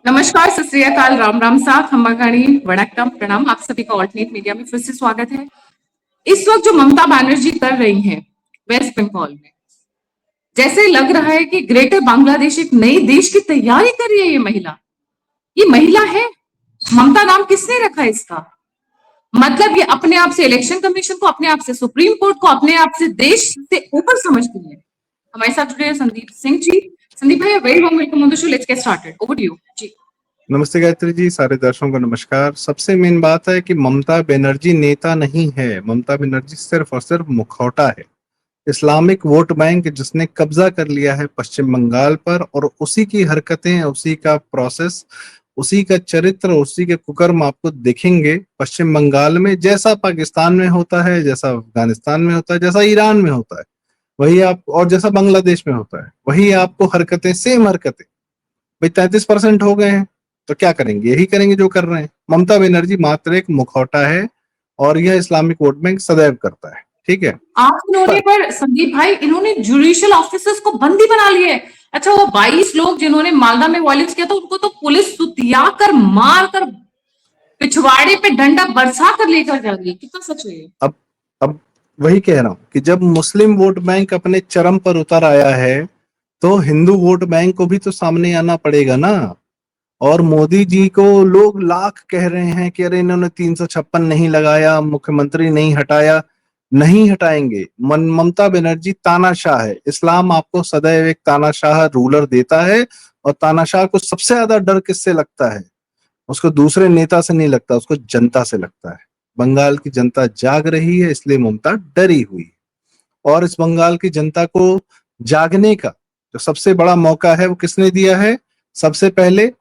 नमस्कार, सत श्री अकाल, राम राम साहब, खम्बागाणी, वड़कम, प्रणाम। आप सभी का ऑल्टरनेट मीडिया में फिर से स्वागत है। इस वक्त जो ममता बनर्जी कर रही हैं वेस्ट बंगाल में, जैसे लग रहा है कि ग्रेटर बांग्लादेश एक नई देश की तैयारी कर रही है। ये महिला है। ममता नाम किसने रखा है इसका? मतलब ये अपने आप से इलेक्शन कमीशन को, अपने आप से सुप्रीम कोर्ट को, अपने आप से देश से ऊपर समझती है। हमारे साथ जुड़े हैं संदीप सिंह जी। संदीप भाई, very warm welcome on the show. Let's get started. Over to you जी। नमस्ते गायत्री जी, सारे दर्शकों को नमस्कार। सबसे मेन बात है कि ममता बनर्जी नेता नहीं है। ममता बनर्जी सिर्फ और सिर्फ मुखौटा है। इस्लामिक वोट बैंक जिसने कब्जा कर लिया है पश्चिम बंगाल पर, और उसी की हरकतें, उसी का प्रोसेस, उसी का चरित्र, उसी के कुकर्म आपको दिखेंगे पश्चिम बंगाल में। जैसा पाकिस्तान में होता है, जैसा अफगानिस्तान में होता है, जैसा ईरान में होता है, वही आप, और जैसा बांग्लादेश में होता है, वही आपको हरकतें, सेम हरकतें। भाई 33% हो गए हैं तो क्या करेंगे? यही करेंगे जो कर रहे हैं। ममता बनर्जी मात्र एक मुखौटा है और यह इस्लामिक वोट बैंक सदैव करता है। ठीक है। आप इन्होंने पर संदीप भाई, इन्होंने जुडिशियल ऑफिसर्स को बंदी बना लिए। अच्छा, वो 22 लोग जिन्होंने मालदा में वायलेंस किया था, उनको तो पुलिस सुतिया कर, मार कर, पिछवाड़े पे डंडा बरसा कर लेकर जा रही है। कितना सच है ये? अब वही कह रहा हूं कि जब मुस्लिम वोट बैंक अपने चरम पर उतर आया है तो हिंदू वोट बैंक को भी तो सामने आना पड़ेगा ना। और मोदी जी को लोग लाख कह रहे हैं कि अरे इन्होंने 356 नहीं लगाया, मुख्यमंत्री नहीं हटाया। नहीं हटाएंगे। ममता बनर्जी तानाशाह है। इस्लाम आपको सदैव एक तानाशाह रूलर देता है। और तानाशाह को सबसे ज्यादा डर किससे लगता है? उसको दूसरे नेता से नहीं लगता, उसको जनता से लगता है। बंगाल की जनता जाग रही है, इसलिए ममता डरी हुई है। और इस बंगाल की जनता को जागने का जो सबसे बड़ा मौका है वो किसने दिया है? सबसे पहले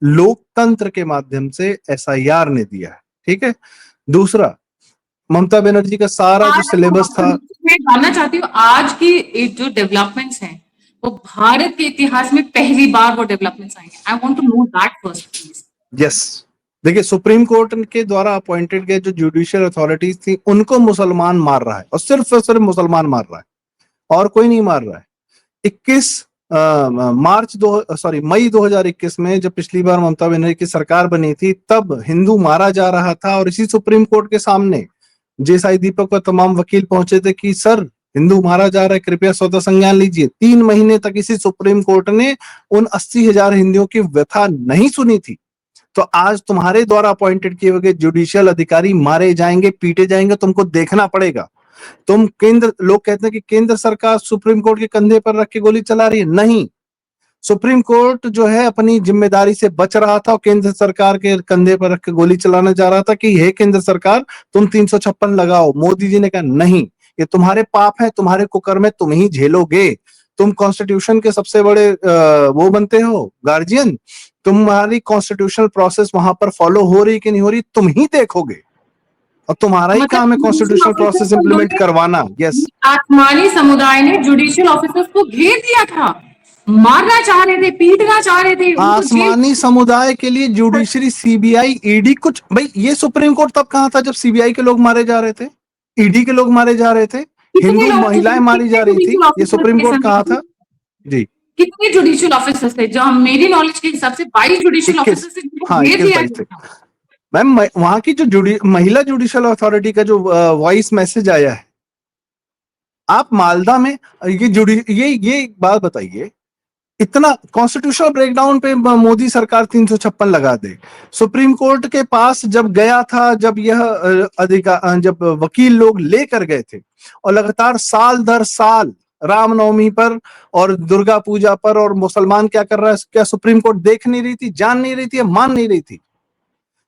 लोकतंत्र के माध्यम से एसआईआर ने दिया है। ठीक है। दूसरा, ममता बनर्जी का सारा जो सिलेबस था, मैं जानना चाहती हूँ, आज की जो डेवलपमेंट्स हैं वो भारत के इतिहास में पहली बार वो डेवलपमेंट्स आएंगे। I want to know that first please. Yes, देखिए, सुप्रीम कोर्ट के द्वारा अपॉइंटेड गए जो जुडिशियल अथॉरिटीज थी उनको मुसलमान मार रहा है, और सिर्फ मुसलमान मार रहा है और कोई नहीं मार रहा है। 21 मई 2021 में जब पिछली बार ममता बनर्जी की सरकार बनी थी, तब हिंदू मारा जा रहा था और इसी सुप्रीम कोर्ट के सामने जेसाई दीपक पर तमाम वकील पहुंचे थे कि सर, हिंदू मारा जा रहा है, कृपया स्वतः संज्ञान लीजिए। 3 महीने तक इसी सुप्रीम कोर्ट ने उन 80,000 हिंदुओं की व्यथा नहीं सुनी थी। तो आज तुम्हारे द्वारा अपॉइंटेड किए हुए जुडिशियल अधिकारी मारे जाएंगे, पीटे जाएंगे, तुमको देखना पड़ेगा। तुम केंद्र, लोग कहते हैं कि केंद्र सरकार सुप्रीम कोर्ट के कंधे पर रख के गोली चला रही है। नहीं, सुप्रीम कोर्ट जो है अपनी जिम्मेदारी से बच रहा था और केंद्र सरकार के कंधे पर रख के गोली चलाने जा रहा था कि हे केंद्र सरकार, तुम 356 लगाओ। मोदी जी ने कहा नहीं, ये तुम्हारे पाप है, तुम्हारे कुकर्म है, तुम ही झेलोगे। तुम कॉन्स्टिट्यूशन के सबसे बड़े वो बनते हो, गार्जियन। तुम्हारी कॉन्स्टिट्यूशनल प्रोसेस वहां पर फॉलो हो रही कि नहीं हो रही, तुम ही देखोगे। और तुम्हारा ही काम है कॉन्स्टिट्यूशनल प्रोसेस इंप्लीमेंट करवाना। यस, आसमानी समुदाय ने जुडिशियल ऑफिसर्स को घेर दिया था, मारना चाह रहे थे, पीटना चाह रहे थे, उनको आसमानी समुदाय के लिए जुडिशरी, सीबीआई, ईडी कुछ, भाई ये सुप्रीम कोर्ट तब कहां था जब सीबीआई के लोग मारे जा रहे थे, ईडी के लोग मारे जा रहे थे, हिंदू महिलाएं मारी जा रही थी? ये सुप्रीम कोर्ट कहां था जी? कितने जुडिशियल ऑफिसर्स थे? जो मेरी नॉलेज के हिसाब से 22 जुडिशियल ऑफिसर्स थे जिनको हाँ, घेर 21 दिया 22 थे। गया था। मैम, वहां की जो महिला जुडिशियल अथॉरिटी का जो वॉइस मैसेज आया है, आप मालदा में ये एक बात बताइए, इतना कॉन्स्टिट्यूशनल ब्रेकडाउन पे मोदी सरकार 356 लगा दे। सुप्रीम कोर्ट के पास जब गया था, जब यह अधिकार, जब वकील लोग लेकर गए थे, और लगातार साल दर साल रामनवमी पर और दुर्गा पूजा पर और मुसलमान क्या कर रहा है, क्या सुप्रीम कोर्ट देख नहीं रही थी, जान नहीं रही थी, मान नहीं रही थी?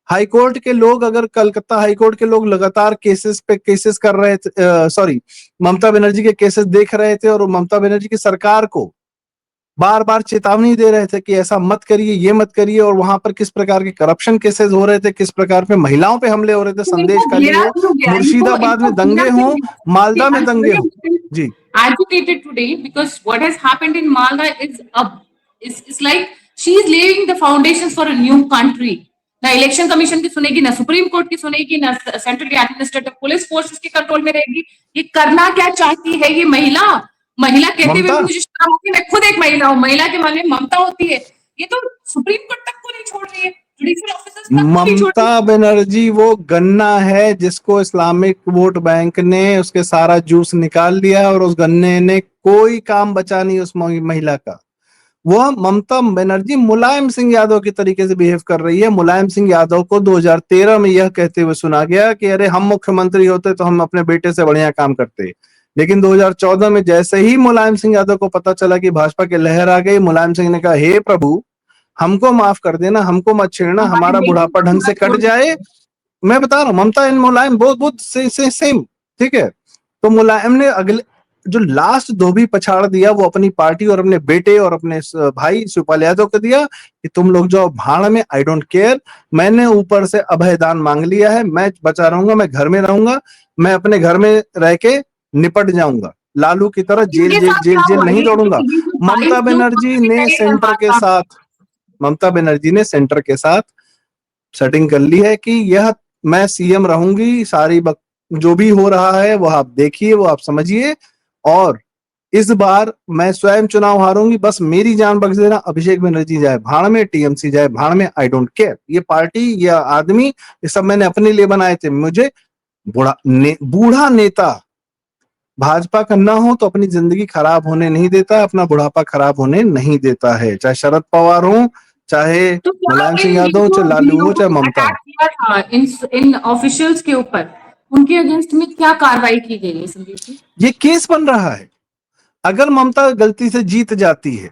हाईकोर्ट के लोग, अगर कलकत्ता हाईकोर्ट के लोग लगातार केसेस पे केसेस कर रहे थे, सॉरी, ममता बनर्जी के केसेस देख रहे थे और ममता बनर्जी की सरकार को बार बार चेतावनी दे रहे थे कि ऐसा मत करिए, ये मत करिए, और वहां पर किस प्रकार के करप्शन केसेस हो रहे थे, किस प्रकार पे महिलाओं पे हमले हो रहे थे, संदेश खाली हो, मुर्शिदाबाद में दंगे हो, मालदा में दंगे हो। जी, agitated today because what has happened in Malda is like she is laying the foundations for a new country. ना इलेक्शन कमीशन की सुनेगी, ना सुप्रीम कोर्ट की सुनेगी, ना सेंट्रल एडमिनिस्ट्रेटिव पुलिस फोर्स उसके कंट्रोल में रहेगी। ये करना क्या चाहती है ये महिला? महिला कहते हुए भी मुझे शर्म आती है, मैं खुद एक महिला हूँ, महिला के मन में ममता होती है। ये तो सुप्रीम कोर्ट तक को नहीं छोड़ रही है, जुडिशियल ऑफिसर्स तक को नहीं छोड़ रही। ममता बनर्जी वो गन्ना है जिसको इस्लामिक वोट बैंक ने उसके सारा जूस निकाल लिया और उस गन्ने ने कोई काम बचा नहीं उस महिला का। वो ममता बनर्जी मुलायम सिंह यादव के तरीके से बिहेव कर रही है। मुलायम सिंह यादव को 2013 में यह कहते हुए सुना गया कि अरे हम मुख्यमंत्री होते तो हम अपने बेटे से बढ़िया काम करते, लेकिन 2014 में जैसे ही मुलायम सिंह यादव को पता चला कि भाजपा की लहर आ गई, मुलायम सिंह ने कहा हे प्रभु हमको माफ कर देना, हमको मत छेड़ना, हमारे हमारा बेटे बुढ़ापा को ढंग पूरा से कट छोड़ जाए। दीजिए। मैं बता रहा हूँ ममता एंड मुलायम बहुत बहुत सेम, ठीक है। तो मुलायम ने अगले जो लास्ट धोबी पछाड़ दिया वो अपनी पार्टी और अपने बेटे और अपने भाई शिवपाल यादव को दिया कि तुम लोग जाओ भाड़ में, आई डोंट केयर, मैंने ऊपर से अभय दान मांग लिया है, मैं बचा रहूंगा, मैं घर में रहूंगा, मैं अपने घर में रह के निपट जाऊंगा, लालू की तरह जेल इनके जेल साथ जेल क्या जेल हुआ नहीं ये दौड़ूंगा। ये जो ममता 22 लोग बनर्जी पकड़े ने गए सेंटर के मामला, साथ ममता बनर्जी ने सेंटर के साथ सेटिंग कर ली है कि यह मैं सीएम रहूंगी, जो भी हो रहा है वो आप देखिए, वो आप समझिए, और इस बार मैं स्वयं चुनाव हारूंगी, बस मेरी जान बख्श देना, अभिषेक बनर्जी जाए भाड़ में, टीएमसी जाए भाड़ में, आई डोंट केयर। ये पार्टी, ये आदमी, ये सब मैंने अपने लिए बनाए थे। मुझे बूढ़ा नेता भाजपा का ना हो तो अपनी जिंदगी खराब होने नहीं देता, अपना बुढ़ापा खराब होने नहीं देता है, चाहे शरद पवार हो, चाहे तो क्या मुलायम सिंह इन ये यादव, जो चाहे जिन लालू हो, लोगों चाहे ने ममता अटैक हो। किया था इन ऑफिशियल्स के ऊपर, उनके अगेंस्ट में क्या कार्रवाई की गई है संदीप जी? ये केस बन रहा है। अगर ममता गलती से जीत जाती है,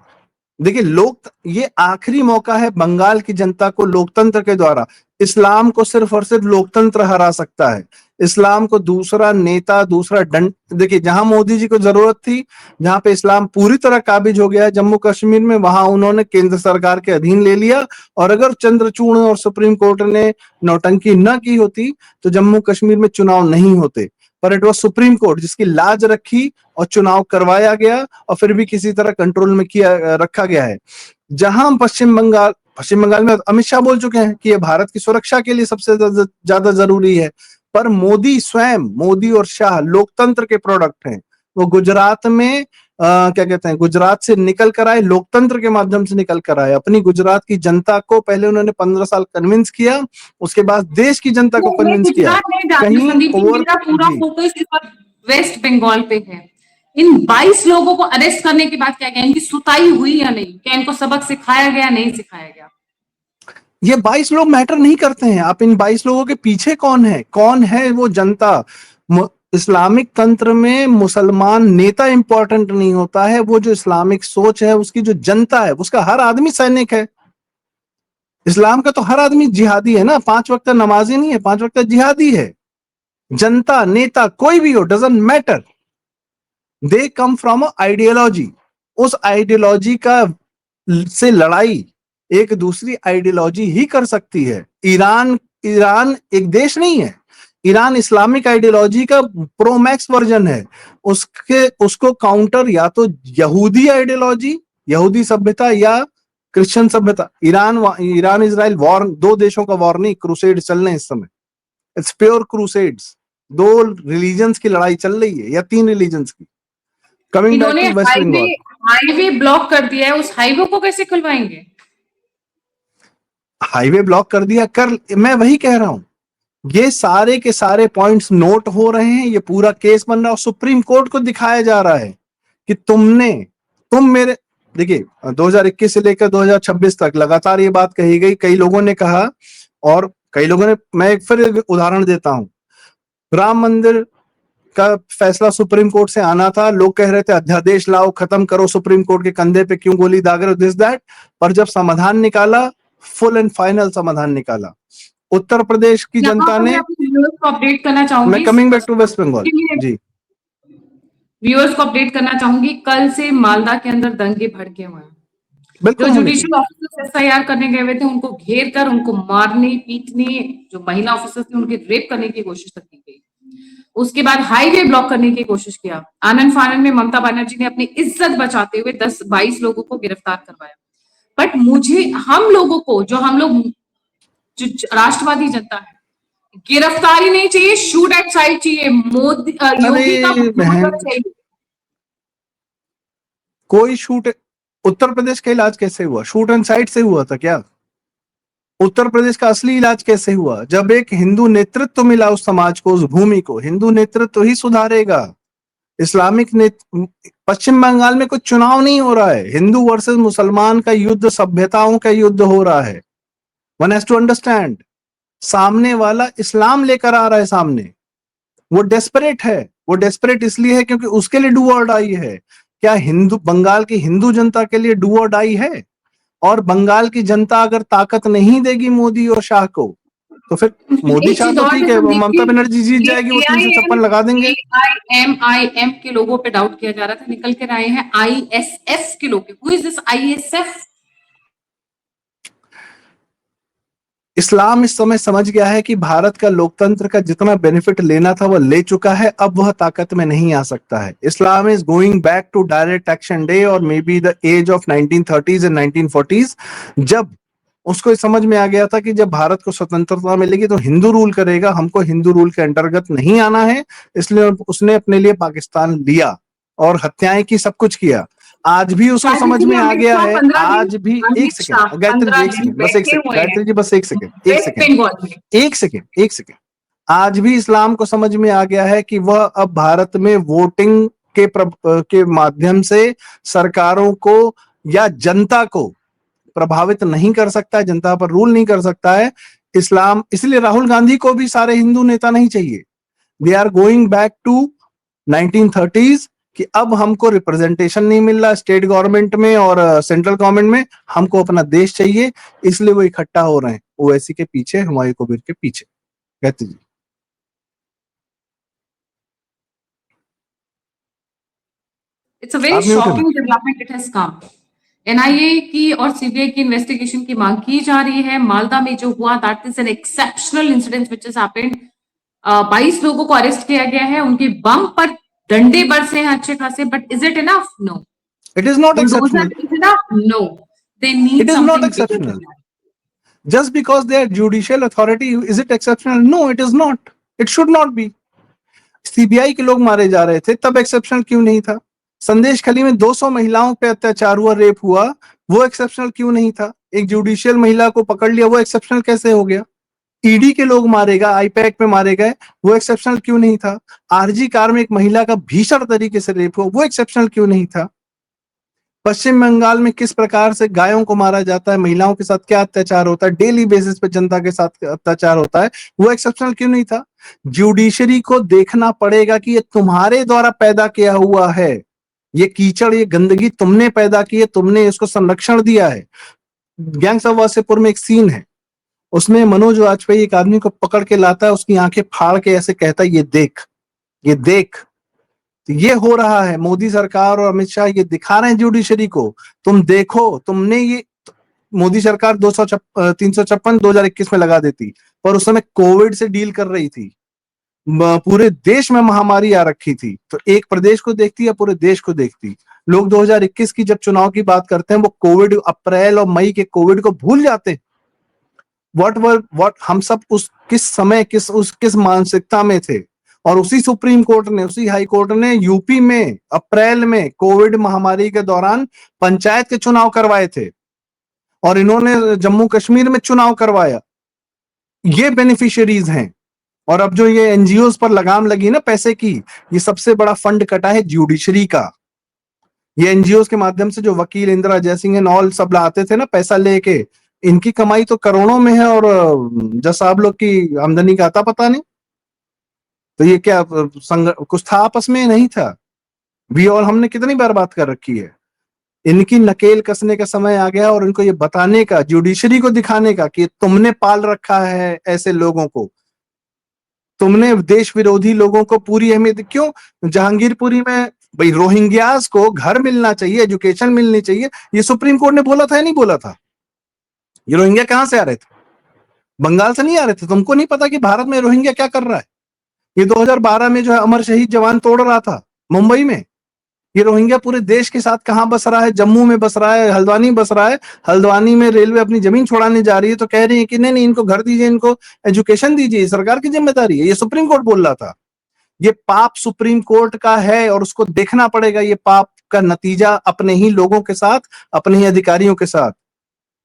देखिए ये आखिरी मौका है बंगाल की जनता को लोकतंत्र के द्वारा। इस्लाम को सिर्फ और सिर्फ लोकतंत्र हरा सकता है। इस्लाम को दूसरा नेता, दूसरा दंड, देखिए जहां मोदी जी को जरूरत थी, जहां पे इस्लाम पूरी तरह काबिज हो गया है जम्मू कश्मीर में, वहां उन्होंने केंद्र सरकार के अधीन ले लिया। और अगर चंद्रचूड़ और सुप्रीम कोर्ट ने नौटंकी न की होती तो जम्मू कश्मीर में चुनाव नहीं होते। पर इट वॉज सुप्रीम कोर्ट जिसकी लाज रखी और चुनाव करवाया गया, और फिर भी किसी तरह कंट्रोल में किया रखा गया है। जहां पश्चिम बंगाल में अमित शाह बोल चुके हैं कि ये भारत की सुरक्षा के लिए सबसे ज्यादा जरूरी है। पर मोदी और शाह लोकतंत्र के प्रोडक्ट हैं। वो गुजरात में क्या कहते हैं, गुजरात से निकल कर आए, लोकतंत्र के माध्यम से निकल कर आए। अपनी गुजरात की जनता को पहले उन्होंने 15 साल कन्विंस किया, उसके बाद देश की जनता को मैं कन्विंस किया। गुजरात नहीं जाती हूँ कहीं संदीप जी, ओवर मेरा पूरा जी फोकस इस वक्त वेस्ट बंगाल पे है। इन 22 लोगों को अरेस्ट करने के बाद क्या गया, इनकी सुताई हुई या नहीं, क्या इनको सबक सिखाया गया, नहीं सिखाया गया? ये 22 लोग मैटर नहीं करते हैं। आप इन 22 लोगों के पीछे कौन है वो जनता। इस्लामिक तंत्र में मुसलमान नेता इंपॉर्टेंट नहीं होता है, वो जो इस्लामिक सोच है उसकी जो जनता है, उसका हर आदमी सैनिक है। इस्लाम का तो हर आदमी जिहादी है ना, 5 वक्त का नमाजी नहीं है, 5 वक्त का जिहादी है। जनता, नेता कोई भी हो, doesn't matter, they come from a ideology. उस आइडियोलॉजी का से लड़ाई एक दूसरी आइडियोलॉजी ही कर सकती है। ईरान एक देश नहीं है। ईरान इस्लामिक आइडियोलॉजी का प्रोमैक्स वर्जन है। उसको काउंटर या तो यहूदी आइडियोलॉजी, यहूदी सभ्यता, या क्रिश्चियन सभ्यता। ईरान इजराइल वॉर, दो देशों का वॉर नहीं, क्रूसेड चल रहे हैं इस समय। It's pure crusades. दो रिलीजन्स की लड़ाई चल रही है, या 3 रिलीजन्स की। कमिंग बैक इन्होंने to West highway Bengal, highway block कर दिया है, उस हाईवे को कैसे खुलवाएंगे? हाईवे ब्लॉक कर दिया, मैं वही कह रहा हूं, ये सारे के सारे पॉइंट्स नोट हो रहे हैं, ये पूरा केस बन रहा है और सुप्रीम कोर्ट को दिखाया जा रहा है कि तुम मेरे, देखिए 2021 से लेकर 2026 तक लगातार ये बात कही गई, कई लोगों ने कहा, और कई लोगों ने, मैं एक फिर उदाहरण देता हूं, राम मंदिर का फैसला सुप्रीम कोर्ट से आना था, लोग कह रहे थे अध्यादेश लाओ, खत्म करो, सुप्रीम कोर्ट के कंधे पे क्यों गोली दाग रहे हो, दिस दैट। पर जब समाधान निकाला, फुल एंड फाइनल समाधान निकाला, उत्तर प्रदेश की यहाँ जनता पर मैं ने। अपने व्यूअर्स को अपडेट करना मैं चाहूंगी, coming back to West Bengal ji. Viewers को अपडेट करना चाहूंगी, कल से मालदा के अंदर दंगे भड़के हुए हैं। जो बिल्कुल होने जुडिशियल चाहिए। ऑफिसर्स एफआईआर करने गए हुए थे उनको घेर कर उनको मारने पीटने, जो महिला ऑफिसर्स थे उनके रेप करने की कोशिश तक की गई। उसके बाद हाईवे ब्लॉक करने की कोशिश किया। आनंद फानन में ममता बनर्जी ने अपनी इज्जत बचाते हुए 10-22 लोगों को गिरफ्तार करवाया। बट हम लोगों को, जो राष्ट्रवादी जनता है, गिरफ्तारी नहीं चाहिए, शूट एट साइट चाहिए, अरे योगी का बहन, चाहिए। कोई शूट उत्तर प्रदेश का इलाज कैसे हुआ? शूट एंड साइट से हुआ था क्या? उत्तर प्रदेश का असली इलाज कैसे हुआ? जब एक हिंदू नेतृत्व मिला उस समाज को, उस भूमि को। हिंदू नेतृत्व ही सुधारेगा। इस्लामिक पश्चिम बंगाल में कोई चुनाव नहीं हो रहा है, हिंदू वर्सेस मुसलमान का युद्ध, सभ्यताओं का युद्ध हो रहा है। वन हैज टू अंडरस्टैंड, सामने वाला इस्लाम लेकर आ रहा है सामने। वो डेस्परेट है। वो डेस्परेट इसलिए है क्योंकि उसके लिए डू और डाई है। क्या हिंदू, बंगाल की हिंदू जनता के लिए डू और डाई है? और बंगाल की जनता अगर ताकत नहीं देगी मोदी और शाह को, तो फिर मोदी एक शाह चीज तो और ठीक है है, संदीप ममता जी, बनर्जी जीत ये जाएगी, वो AIM 356 लगा देंगे। AIM के लोगों पे डाउट किया जा रहा था, निकल कर आए हैं ISF के लोग। Who is this ISF? इस्लाम इस समय समझ गया है कि भारत का लोकतंत्र का जितना बेनिफिट लेना था वह ले चुका है, अब वह ताकत में नहीं आ सकता है। Islam is going back to direct action day और may be the age of 1930s and 1940s, जब उसको समझ में आ गया था कि जब भारत को स्वतंत्रता मिलेगी तो हिंदू रूल करेगा, हमको हिंदू रूल के अंतर्गत नहीं आना है। इसलिए उसने अपने लिए पाकिस्तान लिया और हत्याएं की, सब कुछ किया। आज भी उसको शायद समझ में इसीलिए आ अमित गया शाह है। 15 दिन, आज भी, एक अमित सेकेंड शाह गायत्री जी, 15 एक दिन सेकेंड, बस एक बैठे सेकेंड हुए हैं गायत्री जी, बस एक सेकेंड, एक वेस्ट सेकेंड, बंगाल में। एक सेकेंड, एक सेकेंड। आज भी इस्लाम को समझ में आ गया है कि वह अब भारत में वोटिंग के माध्यम से सरकारों को या जनता को प्रभावित नहीं कर सकता है, जनता पर रूल नहीं कर सकता है इस्लाम। इसलिए राहुल गांधी को भी सारे हिंदू नेता नहीं चाहिए। They are going back to 1930s कि अब हमको रिप्रेजेंटेशन नहीं मिल रहा स्टेट गवर्नमेंट में और सेंट्रल गवर्नमेंट में, हमको अपना देश चाहिए। इसलिए वो इकट्ठा हो रहे हैं ओवैसी के पीछे, हुमायूं कबीर के पीछे। कहते जी, इट्स अ वेरी आप म्यूट है। Shocking development it has come. NIA की और CBI की इन्वेस्टिगेशन की मांग की जा रही है। मालदा में जो हुआ, that is an exceptional incident which has happened. 22 लोगों को अरेस्ट किया गया है, उनके बम पर डंडे बरसे हैं अच्छे खासे, but is it enough? No. It is not bulldozer exceptional. Is enough? No. They need it is not something bigger than exceptional. That. Just because they are judicial authority, is it exceptional? No, it is not. It should not be. CBI के लोग मारे जा रहे थे, तब exceptional क्यों नहीं था? संदेश खली में 200 महिलाओं पे अत्याचार हुआ, रेप हुआ, वो एक्सेप्शनल क्यों नहीं था? एक जुडिशियल महिला को पकड़ लिया, वो एक्सेप्शनल कैसे हो गया? ईडी के लोग मारे गए, आईपैक में मारे गए, वो एक्सेप्शनल क्यों नहीं था? आरजी कार में एक महिला का भीषण तरीके से रेप हुआ, वो एक्सेप्शनल क्यों नहीं था? पश्चिम बंगाल में किस प्रकार से गायों को मारा जाता है, महिलाओं के साथ क्या अत्याचार होता है, डेली बेसिस पे जनता के साथ अत्याचार होता है, वो एक्सेप्शनल क्यों नहीं था? जुडिशरी को देखना पड़ेगा कि ये तुम्हारे द्वारा पैदा किया हुआ है, ये कीचड़, ये गंदगी तुमने पैदा की है, तुमने इसको संरक्षण दिया है। गैंग्स ऑफ वासेपुर में एक सीन है, उसमें मनोज वाजपेयी एक आदमी को पकड़ के लाता है, उसकी आंखें फाड़ के ऐसे कहता है, ये देख, ये देख। तो ये हो रहा है, मोदी सरकार और अमित शाह ये दिखा रहे हैं जुडिशरी को, तुम देखो, तुमने ये। मोदी सरकार 356 2021 में लगा देती, पर उस समय कोविड से डील कर रही थी, पूरे देश में महामारी आ रखी थी, तो एक प्रदेश को देखती या पूरे देश को देखती? लोग 2021 की जब चुनाव की बात करते हैं, वो कोविड, अप्रैल और मई के कोविड को भूल जाते हैं। व्हाट हम सब उस किस समय, किस मानसिकता में थे। और उसी सुप्रीम कोर्ट ने, उसी हाई कोर्ट ने यूपी में अप्रैल में कोविड महामारी के दौरान पंचायत के चुनाव करवाए थे, और इन्होंने जम्मू कश्मीर में चुनाव करवाया। ये बेनिफिशियरीज हैं। और अब जो ये एनजीओ पर लगाम लगी ना पैसे की, ये सबसे बड़ा फंड कटा है जुडिशरी का। ये एनजीओ के माध्यम से जो वकील इंदिरा जयसिंह एंड ऑल सब लाते थे ना पैसा लेके, इनकी कमाई तो करोड़ों में है, और जज साहब लोग की आमदनी का आता पता नहीं। तो ये क्या कुछ था आपस में? नहीं था। भी और हमने कितनी बार बात कर रखी है। इनकी नकेल कसने का समय आ गया, और इनको ये बताने का, जुडिशरी को दिखाने का कि तुमने पाल रखा है ऐसे लोगों को, तुमने देश विरोधी लोगों को पूरी अहमियत क्यों? जहांगीरपुरी में भाई रोहिंग्यास को घर मिलना चाहिए, एजुकेशन मिलनी चाहिए, ये सुप्रीम कोर्ट ने बोला था या नहीं बोला था? ये रोहिंग्या कहां से आ रहे थे? बंगाल से नहीं आ रहे थे। तुमको नहीं पता कि भारत में रोहिंग्या क्या कर रहा है? ये 2012 में जो है अमर शहीद जवान तोड़ रहा था मुंबई में, ये रोहिंग्या पूरे देश के साथ कहां बस रहा है? जम्मू में बस रहा है, हल्द्वानी बस रहा है। हल्द्वानी में रेलवे अपनी जमीन छुड़ाने जा रही है, तो कह रही है कि नहीं नहीं, इनको घर दीजिए, इनको एजुकेशन दीजिए, सरकार की जिम्मेदारी है। ये सुप्रीम कोर्ट बोल रहा था। ये पाप सुप्रीम कोर्ट का है, और उसको देखना पड़ेगा ये पाप का नतीजा अपने ही लोगों के साथ, अपने ही अधिकारियों के साथ।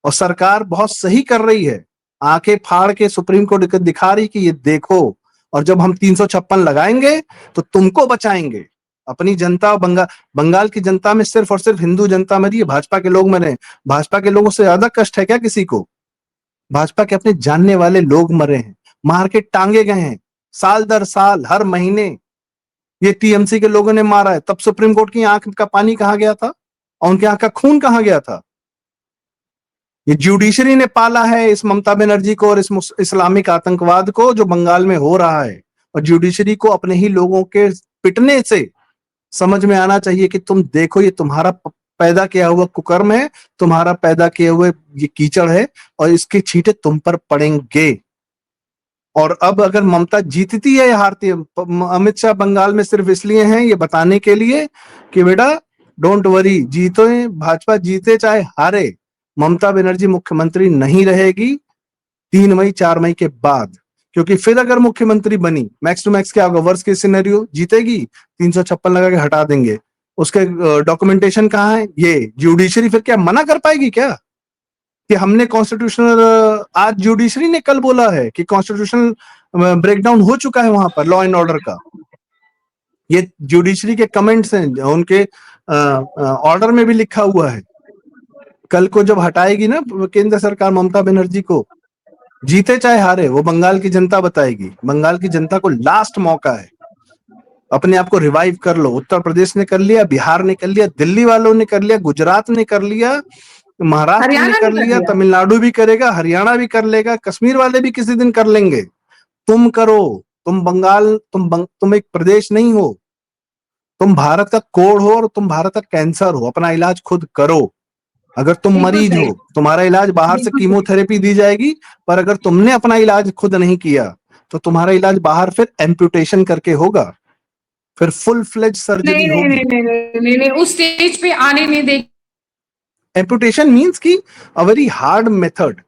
और सरकार बहुत सही कर रही है। आंखें फाड़ के सुप्रीम कोर्ट को दिखा रही कि ये देखो, और जब हम 356 लगाएंगे तो तुमको बचाएंगे। अपनी जनता, बंगाल की जनता में सिर्फ और सिर्फ हिंदू जनता मरी है, भाजपा के लोग मरे। भाजपा के लोगों से ज्यादा कष्ट है क्या किसी को? भाजपा के अपने जानने वाले लोग मरे हैं, मार के टांगे गए हैं, साल दर साल हर महीने ये टीएमसी के लोगों ने मारा है। तब सुप्रीम कोर्ट की आंख का पानी कहां गया था और उनकी आंख का खून कहां गया था? ये जुडिशरी ने पाला है इस ममता बनर्जी को और इस इस्लामिक आतंकवाद को जो बंगाल में हो रहा है। और जुडिशरी को अपने ही लोगों के पिटने से समझ में आना चाहिए कि तुम देखो, ये तुम्हारा पैदा किया हुआ कुकर्म है, तुम्हारा पैदा किए हुए ये कीचड़ है और इसके छींटे तुम पर पड़ेंगे। और अब अगर ममता जीतती है या हारती है, अमित शाह बंगाल में सिर्फ इसलिए हैं ये बताने के लिए कि बेटा डोंट वरी, जीतो, भाजपा जीते चाहे हारे, ममता बनर्जी मुख्यमंत्री नहीं रहेगी 3 मई 4 मई के बाद। क्योंकि फिर अगर मुख्यमंत्री बनी, मैक्स टू मैक्स क्या होगा, वर्ष के सिनेरियो, जीतेगी, 356 लगा के हटा देंगे, उसके डॉक्यूमेंटेशन कहाँ है? ये जुडिशरी फिर क्या मना कर पाएगी क्या कि हमने कॉन्स्टिट्यूशनल, आज जुडिशरी ने कल बोला है कि कॉन्स्टिट्यूशनल ब्रेकडाउन हो चुका है वहां पर लॉ एंड ऑर्डर का। ये जुडिशरी के कमेंट्स हैं, उनके ऑर्डर में भी लिखा हुआ है। कल को जब हटाएगी ना केंद्र सरकार ममता बनर्जी को, जीते चाहे हारे, वो बंगाल की जनता बताएगी। बंगाल की जनता को लास्ट मौका है, अपने आप को रिवाइव कर लो। उत्तर प्रदेश ने कर लिया, बिहार ने कर लिया, दिल्ली वालों ने कर लिया, गुजरात ने कर लिया, महाराष्ट्र ने कर लिया, तमिलनाडु भी करेगा, हरियाणा भी कर लेगा, कश्मीर वाले भी किसी दिन कर लेंगे। तुम करो, तुम बंगाल, तुम एक प्रदेश नहीं हो, तुम भारत का कोड हो और तुम भारत का कैंसर हो। अपना इलाज खुद करो। अगर तुम मरीज हो, तुम्हारा इलाज बाहर से कीमोथेरेपी दी जाएगी, पर अगर तुमने अपना इलाज खुद नहीं किया तो तुम्हारा इलाज बाहर फिर एम्पुटेशन करके होगा, फिर फुल फ्लेज सर्जरी होगी। नहीं, उस स्टेज पे आने नहीं देगी। एम्पुटेशन मींस की अ वेरी हार्ड मेथड,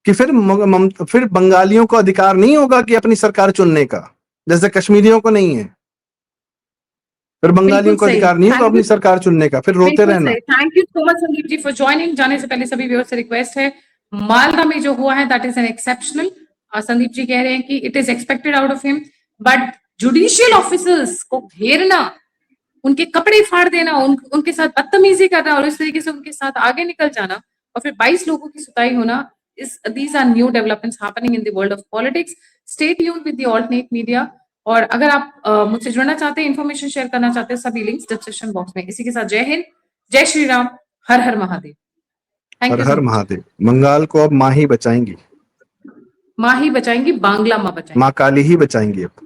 कि फिर बंगालियों को अधिकार नहीं होगा कि अपनी सरकार चुनने का, जैसे कश्मीरियों को नहीं है। फिर बंगालियों को अधिकार नहीं होगा अपनी सरकार चुनने का, फिर रोते रहना। Thank you so much Sandeep ji for joining. जाने से पहले सभी व्यूअर्स से रिक्वेस्ट है, मालदा में जो हुआ है that is an exceptional. Sandeep ji कह रहे हैं कि it is expected out of him, but judicial officers को घेरना, उनके कपड़े फाड़ देना, उनके साथ बदतमीजी करना और इस तरीके से उनके साथ आगे निकल जाना और फिर 22 लोगों की सुताई होना, these are new developments happening in the world of politics. Stay tuned with the alternate media. और अगर आप मुझसे जुड़ना चाहते हैं, इन्फॉर्मेशन शेयर करना चाहते हैं, सभी लिंक्स डिस्क्रिप्शन बॉक्स में। इसी के साथ जय हिंद, जय श्री राम, हर हर महादेव। हर हर महादेव। बंगाल को अब माँ ही बचाएंगी, माँ ही बचाएंगी, बांग्ला माँ बचाएंगी, माँ काली ही बचाएंगी अब।